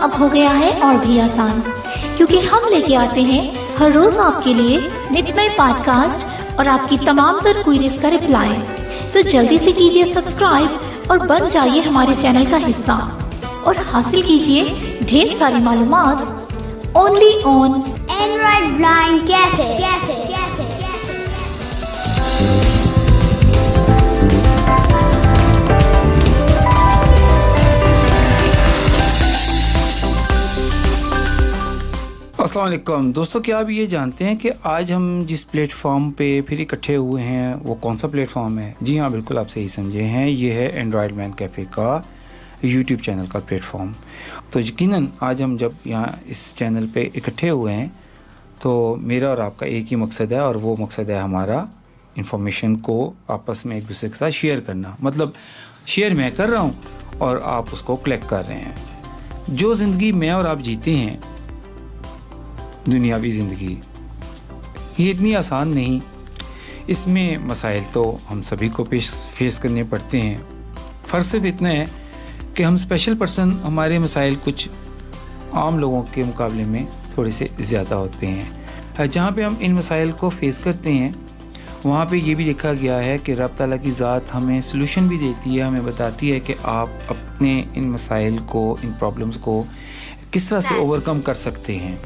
अब हो गया है और भी आसान, क्योंकि हम लेके आते हैं हर रोज आपके लिए नित नए पॉडकास्ट और आपकी तमाम तर क्वेरीज का रिप्लाई। तो जल्दी से कीजिए सब्सक्राइब और बन जाइए हमारे चैनल का हिस्सा और हासिल कीजिए ढेर सारी मालूमात only on Android blind cafe. अस्सलाम वालेकुम दोस्तों, क्या आप ये जानते हैं कि आज हम जिस प्लेटफॉर्म पे फिर इकट्ठे हुए हैं वो कौन सा प्लेटफॉर्म है? जी हाँ, बिल्कुल आप सही समझे हैं, ये है एंड्रॉयड मैन कैफ़े का यूट्यूब चैनल का प्लेटफॉर्म। तो यकीनन आज हम जब यहाँ इस चैनल पे इकट्ठे हुए हैं तो मेरा और आपका एक ही मकसद है, और वो मकसद है हमारा इंफॉर्मेशन को आपस में एक दूसरे के साथ शेयर करना। मतलब शेयर मैं कर रहा हूँ और आप उसको कलेक्ट कर रहे हैं। जो ज़िंदगी मैं और आप जीते हैं, दुनियावी ज़िंदगी, ये इतनी आसान नहीं। इसमें मसाइल तो हम सभी को फेस करने पड़ते हैं। फ़र्क सिर्फ इतना है कि हम स्पेशल पर्सन, हमारे मसाइल कुछ आम लोगों के मुकाबले में थोड़े से ज़्यादा होते हैं। जहाँ पे हम इन मसाइल को फेस करते हैं वहाँ पे ये भी देखा गया है कि रब ताला की ज़ात हमें सलूशन भी देती है, हमें बताती है कि आप अपने इन मसाइल को, इन प्रॉब्लम्स को किस तरह से ओवरकम कर सकते हैं।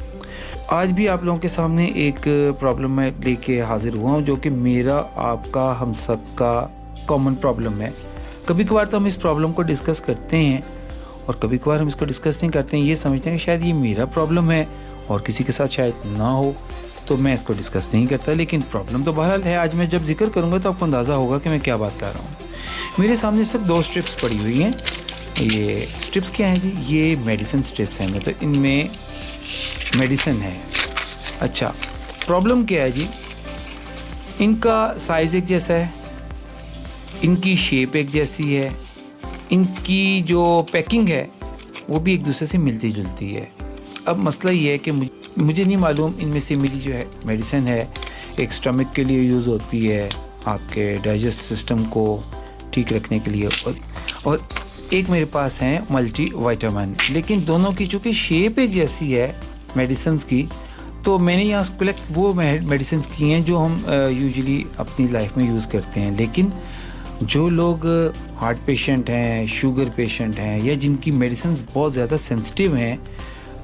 आज भी आप लोगों के सामने एक प्रॉब्लम मैं लेके हाज़िर हुआ हूँ, जो कि मेरा, आपका, हम सब का कॉमन प्रॉब्लम है। कभी कभार तो हम इस प्रॉब्लम को डिस्कस करते हैं और कभी कभार हम इसको डिस्कस नहीं करते हैं। ये समझते हैं कि शायद ये मेरा प्रॉब्लम है और किसी के साथ शायद ना हो, तो मैं इसको डिस्कस नहीं करता। लेकिन प्रॉब्लम तो बहरहाल है। आज मैं जब जिक्र करूँगा तो आपको अंदाज़ा होगा कि मैं क्या बात कर रहा हूँ। मेरे सामने सिर्फ 2 स्ट्रिप्स पड़ी हुई हैं। ये स्ट्रिप्स क्या हैं जी? ये मेडिसिन स्ट्रिप्स हैं, मतलब इनमें मेडिसिन है। अच्छा, प्रॉब्लम क्या है जी? इनका साइज़ एक जैसा है, इनकी शेप एक जैसी है, इनकी जो पैकिंग है वो भी एक दूसरे से मिलती जुलती है। अब मसला ये है कि मुझे नहीं मालूम इनमें से मेरी जो है मेडिसिन है, एक स्टमक के लिए यूज़ होती है, आपके डाइजेस्ट सिस्टम को ठीक रखने के लिए, और एक मेरे पास है मल्टी विटामिन। लेकिन दोनों की चूँकि शेप एक जैसी है मेडिसिन की, तो मैंने यहाँ कलेक्ट वो मेडिसिन की हैं जो हम यूजुअली अपनी लाइफ में यूज़ करते हैं। लेकिन जो लोग हार्ट पेशेंट हैं, शुगर पेशेंट हैं, या जिनकी मेडिसिन बहुत ज़्यादा सेंसिटिव हैं,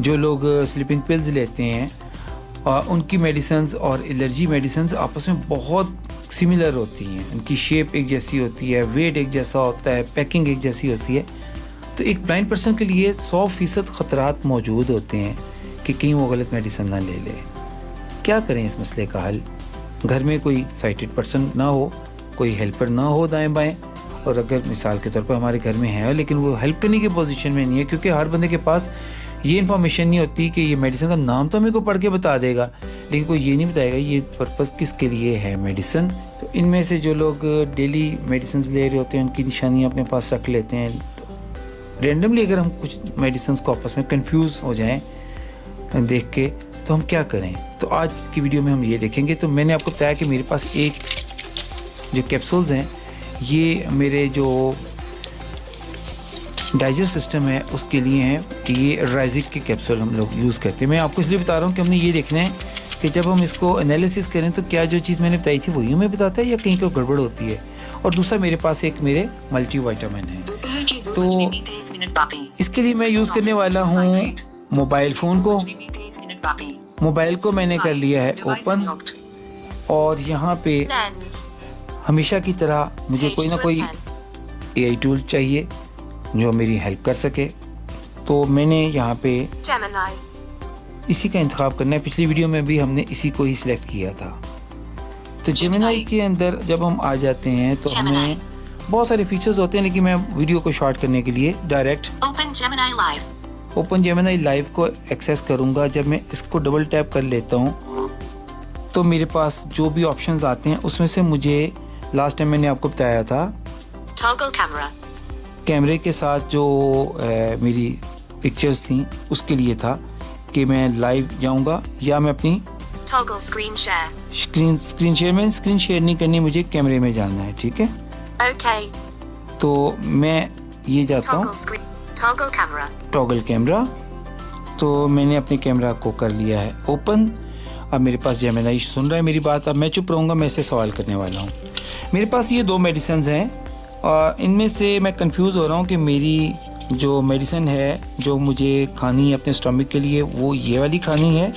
जो लोग स्लीपिंग पिल्स लेते हैं, उनकी मेडिसिन और एलर्जी मेडिसिन आपस में बहुत सिमिलर होती हैं। उनकी शेप एक जैसी होती है, वेट एक जैसा होता है, पैकिंग एक जैसी होती है। तो एक ब्लाइंड पर्सन के लिए 100% ख़तरात मौजूद होते हैं कि कहीं वो गलत मेडिसिन ना ले ले। क्या करें इस मसले का हल? घर में कोई साइटेड पर्सन ना हो, कोई हेल्पर ना हो दाएं बाएं, और अगर मिसाल के तौर पर हमारे घर में है लेकिन वो हेल्प करने की पोजीशन में नहीं है, क्योंकि हर बंदे के पास ये इन्फॉर्मेशन नहीं होती कि ये मेडिसिन का नाम तो मेरे को पढ़ के बता देगा, लेकिन कोई ये नहीं बताएगा ये पर्पज़ किसके लिए है मेडिसिन। तो इनमें से जो लोग डेली मेडिसिन ले रहे होते हैं उनकी निशानियाँ अपने पास रख लेते हैं। तो रेंडमली अगर हम कुछ मेडिसिन को आपस में कंफ्यूज हो जाएं देख के, तो हम क्या करें? तो आज की वीडियो में हम ये देखेंगे। तो मैंने आपको बताया कि मेरे पास एक जो कैप्सूल्स हैं, ये मेरे जो डाइजेस्ट सिस्टम है उसके लिए हैं। ये राइजिक के कैप्सूल हम लोग यूज़ करते हैं। मैं आपको इसलिए बता रहा हूँ कि हमने ये देखना है कि जब हम इसको एनालिसिस करें तो क्या जो चीज़ मैंने बताई थी वही हमें बताता है या कहीं कोई गड़बड़ होती है। और दूसरा, मेरे पास एक मेरे मल्टी विटामिन है, तो इसके लिए मैं यूज़ करने वाला हूँ मोबाइल फ़ोन को। मोबाइल को मैंने कर लिया है ओपन, और यहाँ पे हमेशा की तरह मुझे कोई ना कोई AI टूल चाहिए जो मेरी हेल्प कर सके। तो मैंने यहाँ पे इसी का इंतखाब करना है। पिछली वीडियो में भी हमने इसी को ही सिलेक्ट किया था। तो जेमिनी के अंदर जब हम आ जाते हैं तो हमें बहुत सारे फीचर्स होते हैं, लेकिन मैं वीडियो को शॉर्ट करने के लिए डायरेक्ट ओपन जेमिनी लाइव को एक्सेस करूँगा। जब मैं इसको डबल टैप कर लेता हूँ तो मेरे पास जो भी ऑप्शंस आते हैं उसमें से मुझे लास्ट टाइम मैंने आपको बताया था कैमरे के साथ जो मेरी पिक्चर्स थी उसके लिए था कि मैं लाइव जाऊंगा या मैं अपनी स्क्रीन शेयर में स्क्रीन शेयर नहीं करनी, मुझे कैमरे में जाना है। ठीक है, ओके। तो मैं ये जाता हूँ टॉगल कैमरा, तो मैंने अपने कैमरा को कर लिया है ओपन। अब मेरे पास जेमिनी सुन रहा है मेरी बात। अब मैं चुप रहूँगा, मैं इससे सवाल करने वाला हूँ। मेरे पास ये 2 मेडिसिन हैं और इनमें से मैं कंफ्यूज हो रहा हूँ कि मेरी जो मेडिसिन है जो मुझे खानी है अपने स्टमक के लिए, वो ये वाली खानी है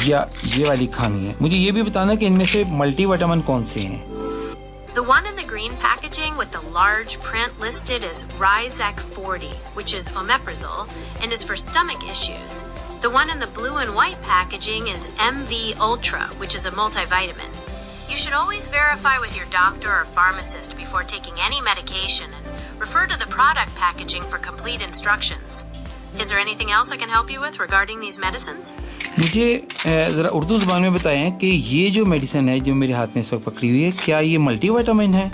या ये वाली खानी है। मुझे ये भी बताना कि इनमें से मल्टीविटामिन कौन से हैं। The one in the green packaging with the large print listed is Ryzac 40, which is omeprazole and is for stomach issues. The one in the blue and white packaging is MV Ultra, which is a multivitamin. You should always verify with your doctor or pharmacist before taking any medication and refer to the product packaging for complete instructions. Is there anything else I can help you with regarding these medicines? मुझे ज़रा उर्दू ज़ुबान में बताएं कि ये जो medicine है जो मेरे हाथ में इस वक्त पकड़ी हुई है, क्या ये मल्टीविटामिन है?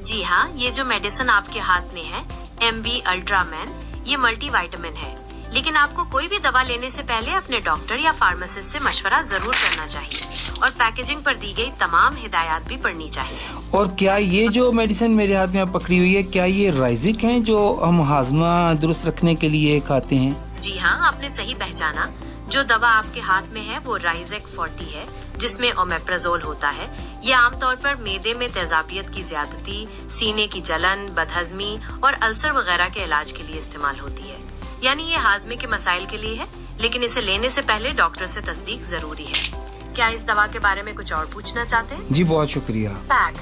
जी हाँ, ये जो मेडिसिन आपके हाथ में है MV अल्ट्रामैन, ये मल्टीविटामिन है। लेकिन आपको कोई भी दवा लेने से पहले अपने डॉक्टर या फार्मासिस्ट से मशवरा जरूर करना चाहिए और पैकेजिंग पर दी गई तमाम हिदायत भी पढ़नी चाहिए। और क्या ये जो मेडिसिन मेरे हाथ में अब पकड़ी हुई है, क्या ये राइजिक हैं जो हम हाजमा दुरुस्त रखने के लिए खाते हैं? जी हाँ, आपने सही पहचाना। जो दवा आपके हाथ में है वो राइजेक 40 है, जिसमें ओमेप्राजोल होता है। ये आमतौर पर मैदे में तेजाबियत की ज्यादती, सीने की जलन, बदहजमी और अल्सर वगैरह के इलाज के लिए इस्तेमाल होती है। यानी ये हाजमे के मसाइल के लिए है, लेकिन इसे लेने से पहले डॉक्टर से तस्दीक जरूरी है। क्या इस दवा के बारे में कुछ और पूछना चाहते हैं? जी बहुत शुक्रिया। पैक।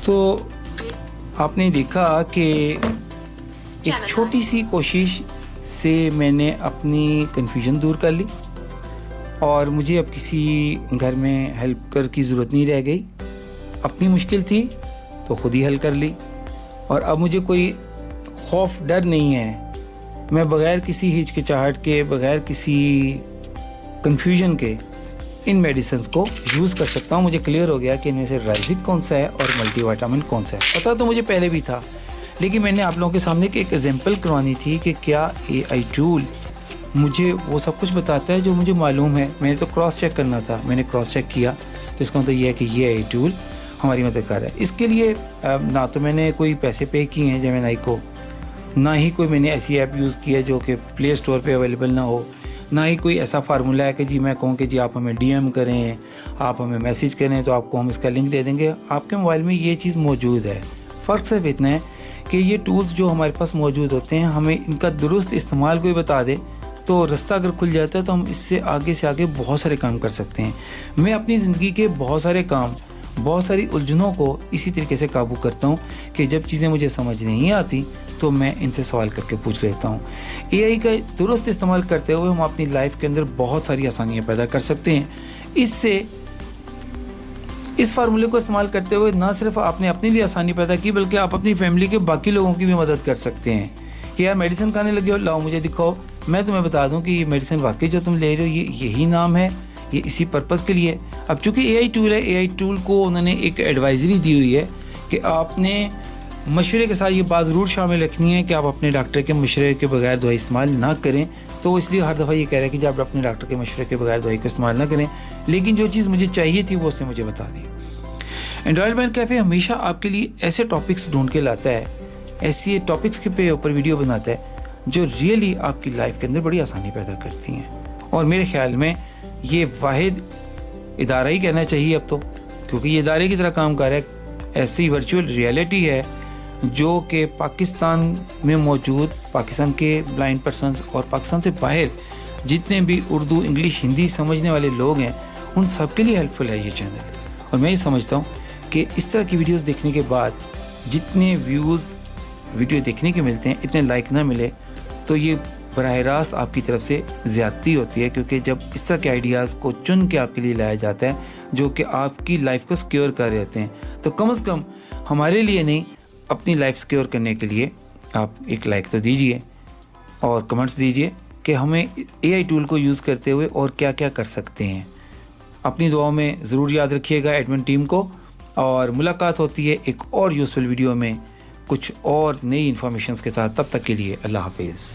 तो आपने देखा कि एक छोटी सी कोशिश से मैंने अपनी कन्फ्यूजन दूर कर ली और मुझे अब किसी घर में हेल्पर की ज़रूरत नहीं रह गई। अपनी मुश्किल थी तो खुद ही हल कर ली और अब मुझे कोई खौफ डर नहीं है। मैं बग़ैर किसी हिचकिचाहट के, बग़ैर किसी कन्फ्यूजन के इन मेडिसिन्स को यूज़ कर सकता हूँ। मुझे क्लियर हो गया कि इनमें से राइजिक कौन सा है और मल्टीविटामिन कौन सा है। पता तो मुझे पहले भी था, लेकिन मैंने आप लोगों के सामने एक एग्जांपल करवानी थी कि क्या AI टूल मुझे वो सब कुछ बताता है जो मुझे मालूम है। मैंने तो क्रॉस चेक करना था, मैंने क्रॉस चेक किया, तो इसका मतलब ये है कि ये AI टूल हमारी मदद कर रहा है। इसके लिए ना तो मैंने कोई पैसे पे किए हैं जेमिनी को, ना ही कोई मैंने ऐसी ऐप यूज़ की है जो कि प्ले स्टोर पे अवेलेबल ना हो, ना ही कोई ऐसा फार्मूला है कि जी मैं कहूँ कि जी आप हमें DM करें, आप हमें मैसेज करें तो आपको हम इसका लिंक दे देंगे। आपके मोबाइल में ये चीज़ मौजूद है। फ़र्क सिर्फ इतना है कि ये टूल्स जो हमारे पास मौजूद होते हैं, हमें इनका दुरुस्त इस्तेमाल कोई बता दे तो रास्ता अगर खुल जाता है तो हम इससे आगे से आगे बहुत सारे काम कर सकते हैं। मैं अपनी ज़िंदगी के बहुत सारे काम, बहुत सारी उलझनों को इसी तरीके से काबू करता हूँ कि जब चीज़ें मुझे समझ नहीं आती तो मैं इनसे सवाल करके पूछ लेता हूँ। AI का दुरुस्त इस्तेमाल करते हुए हम अपनी लाइफ के अंदर बहुत सारी आसानियाँ पैदा कर सकते हैं। इस फार्मूले को इस्तेमाल करते हुए ना सिर्फ आपने अपने लिए आसानी पैदा की, बल्कि आप अपनी फैमिली के बाकी लोगों की भी मदद कर सकते हैं कि यार मेडिसिन खाने लगे हो, लाओ मुझे दिखाओ, मैं तुम्हें बता दूं कि ये मेडिसिन वाकई जो तुम ले रहे हो ये यही नाम है, ये इसी पर्पज़ के लिए। अब चूँकि AI टूल है, AI टूल को उन्होंने एक एडवाइजरी दी हुई है कि आपने मशवरे के साथ ये बात ज़रूर शामिल रखनी है कि आप अपने डॉक्टर के मशवरे के बगैर दवाई इस्तेमाल ना करें। तो इसलिए हर दफ़ा ये कह रहा है कि जब आप अपने डॉक्टर के मशवरे के बगैर दवाई का इस्तेमाल ना करें, लेकिन जो चीज़ मुझे चाहिए थी वो उसने मुझे बता दी। एंड्रॉयड ब्रांड कैफ़े हमेशा आपके लिए ऐसे टॉपिक्स ढूंढ के लाता है, ऐसे टॉपिक्स के ऊपर वीडियो बनाता है जो रियली आपकी लाइफ के अंदर बड़ी आसानी पैदा करती हैं। और मेरे ख्याल में ये वाहिद इदारा ही कहना चाहिए अब तो, क्योंकि ये इदारे की तरह काम कर रहा है। ऐसी वर्चुअल रियलिटी है जो कि पाकिस्तान में मौजूद पाकिस्तान के ब्लाइंड पर्सनस और पाकिस्तान से बाहर जितने भी उर्दू, इंग्लिश, हिंदी समझने वाले लोग हैं उन सब के लिए हेल्पफुल है ये चैनल। और मैं ये समझता हूँ कि इस तरह की वीडियोस देखने के बाद जितने व्यूज़ वीडियो देखने के मिलते हैं, इतने लाइक ना मिले तो ये बराह रास्त आपकी तरफ से ज़्यादती होती है, क्योंकि जब इस तरह के आइडियाज़ को चुन के आपके लिए लाया जाता है जो कि आपकी लाइफ को सिक्योर कर रहे होते हैं, तो कम से कम हमारे लिए नहीं, अपनी लाइफ सिक्योर करने के लिए आप एक लाइक तो दीजिए और कमेंट्स दीजिए कि हमें AI टूल को यूज़ करते हुए और क्या क्या कर सकते हैं। अपनी दुआओं में ज़रूर याद रखिएगा एडमिन टीम को, और मुलाकात होती है एक और यूज़फुल वीडियो में कुछ और नई इन्फॉर्मेशन के साथ। तब तक के लिए अल्लाह हाफिज़।